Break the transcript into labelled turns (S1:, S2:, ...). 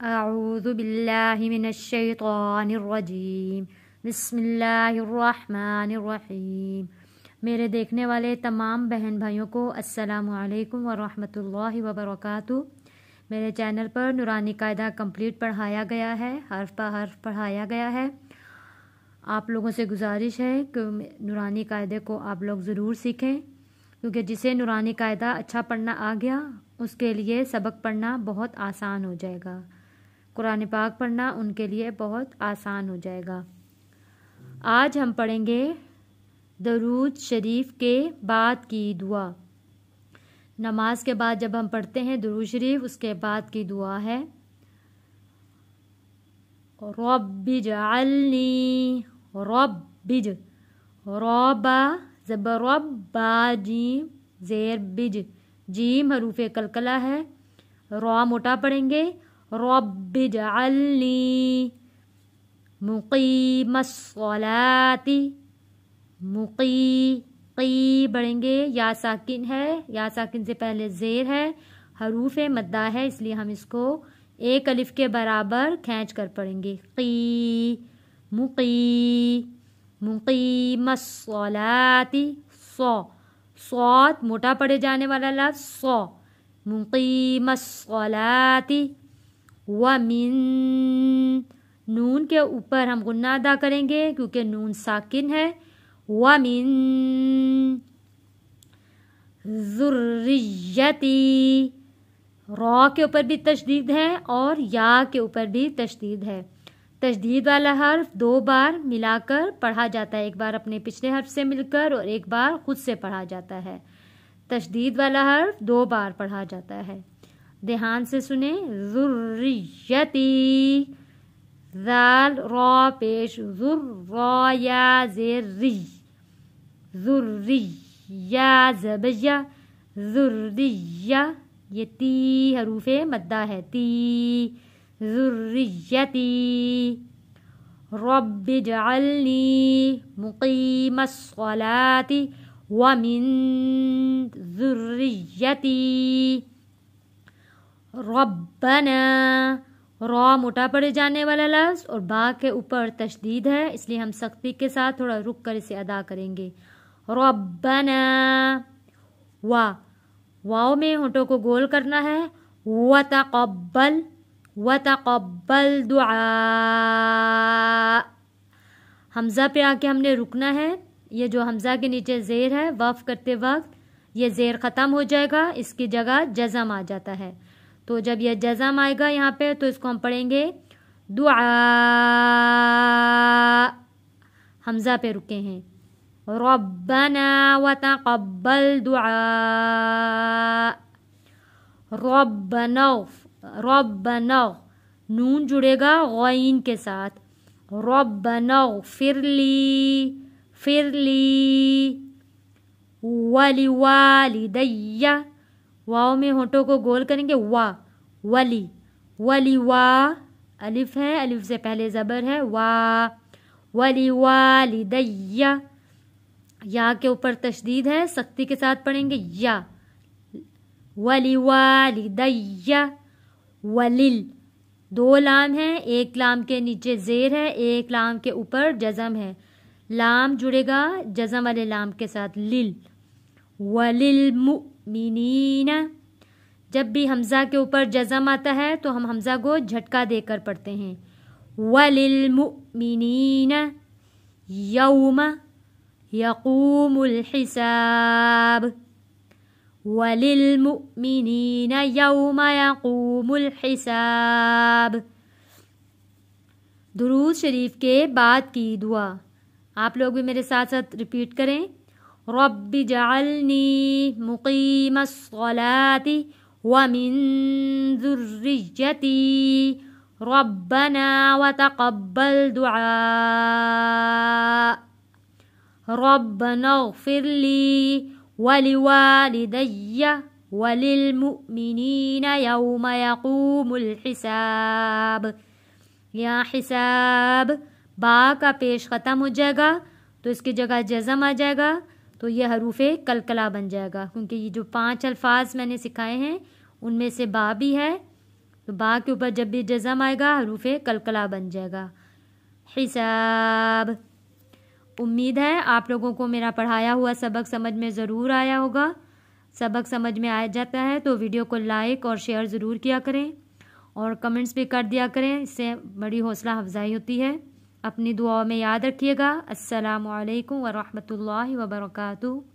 S1: अऊज़ु बिल्लाहि मिनश्शैतानिर्रजीम बिस्मिल्लाहिर्रहमानिर्रहीम। मेरे देखने वाले तमाम बहन भाइयों को अस्सलामु अलैकुम वरहमतुल्लाहि वबरकातुहू। मेरे चैनल पर नूरानी कायदा कंप्लीट पढ़ाया गया है, हर्फ पर हर्फ पढ़ाया गया है। आप लोगों से गुजारिश है कि नूरानी कायदे को आप लोग ज़रूर सीखें, क्योंकि जिसे नूरानी कायदा अच्छा पढ़ना आ गया उसके लिए सबक पढ़ना बहुत आसान हो जाएगा। कुरान पाक पढ़ना उनके लिए बहुत आसान हो जाएगा। आज हम पढ़ेंगे दरूद शरीफ के बाद की दुआ। नमाज के बाद जब हम पढ़ते हैं दरूद शरीफ, उसके बाद की दुआ है रब्बिजअलनी, रब्बिज, रब्बा ज़बर रब्बा, जीम ज़ेर बिज, जीम हरूफे कलकला है, रॉ मोटा पढ़ेंगे। रब्बिजअलनी मुक़ीमस्सलाती, मुक़ी बढ़ेंगे, या साकिन है, या साकिन से पहले ज़ेर है, हरूफ मद्दा है, इसलिए हम इसको एक अलिफ के बराबर खींच कर पढ़ेंगे। मुक़ीमस्सलाती, सौत मोटा पढ़े जाने वाला लफ्ज़ सौ, मुक़ीमस्सलाती। वमिन, नून के ऊपर हम गुन्ना अदा करेंगे क्योंकि नून साकिन है। वमिन ज़ुर्रिय्यती, रॉ के ऊपर भी तशदीद है और या के ऊपर भी तशदीद है। तशदीद वाला हर्फ दो बार मिलाकर पढ़ा जाता है, एक बार अपने पिछले हर्फ से मिलकर और एक बार खुद से पढ़ा जाता है। तशदीद वाला हर्फ दो बार पढ़ा जाता है, ध्यान से सुने। ज़ुर्रियती, ज़ाल रॉ पेश, ज़ुर्रा या ज़ेर, ज़ुर्री या ज़बया, ज़ुर्रिया, ये ती हरूफे मद्दा है, ती, ज़ुर्रियती। रब्बिजअलनी मुक़ीमस्सलाती वमिन ज़ुर्रियती। रब्बना, रॉ मोटा पड़े जाने वाला लफ्ज़ और बा के ऊपर तशदीद है, इसलिए हम सख्ती के साथ थोड़ा रुक कर इसे अदा करेंगे। रब्बना, वाव में होंठों को गोल करना है। वतक़ब्बल, वतक़ब्बल दुआ, हमज़ा पे आके हमने रुकना है। ये जो हमज़ा के नीचे ज़ेर है, वक़्फ़ करते वक्त ये ज़ेर ख़त्म हो जाएगा, इसकी जगह जज़म आ जाता है। तो जब यह जज़म आएगा यहाँ पे तो इसको हम पढ़ेंगे दुआ, हमज़ा पे रुके हैं। रब्बना वतक़ब्बल दुआ, रब्बना, रब्बना नून जुड़ेगा गईन के साथ। रब्बना फ़िरली, फ़िरली वलिवालिदैया, वाव में होंठों को गोल करेंगे। वा, वली, वली वा, अलिफ है, अलिफ से पहले ज़बर है, वा, वली वालिदैया, या के ऊपर तशदीद है, सख्ती के साथ पढ़ेंगे या, वली वालिदैया। वलिल, दो लाम है, एक लाम के नीचे ज़ेर है, एक लाम के ऊपर जज़म है, लाम जुड़ेगा जज़म वाले लाम के साथ, लिल। वलिल मुमिनीना, जब भी हमज़ा के ऊपर जज़म आता है तो हम हमज़ा को झटका देकर पढ़ते हैं। वलिल मुमिनीना यौमा यक़ूमुल हिसाब, वलिल मुमिनीना यौमा यक़ूमुल हिसाब। दुरूद शरीफ के बाद की दुआ आप लोग भी मेरे साथ साथ रिपीट करें। रब्बिजअलनी मुक़ीमस्सलाती वमिन ज़ुर्रिय्यती, रब्बना वतक़ब्बल दुआ, रब्बना ग़फ़िरली वलिवालिदैया वलिलमुमिनीना यौमा यक़ूमुल हिसाब। यहाँ हिसाब बा का पेश ख़त्म हो जाएगा तो इसकी जगह जज़म आ जाएगा, तो ये हरूफे कलकला बन जाएगा, क्योंकि ये जो 5 अल्फाज मैंने सिखाए हैं उनमें से बा भी है تو با کے اوپر جب بھی جزم آئے گا حروف قلقلہ بن جائے گا. حساب. امید ہے آپ لوگوں کو میرا پڑھایا ہوا سبق سمجھ میں ضرور آیا ہوگا. سبق سمجھ میں آ جاتا ہے تو ویڈیو کو لائک اور شیئر ضرور کیا کریں اور کمنٹس بھی کر دیا کریں. اس سے بڑی حوصلہ افزائی ہوتی ہے. اپنی دعاؤں میں یاد رکھیے گا. السلام علیکم ورحمۃ اللہ وبرکاتہ.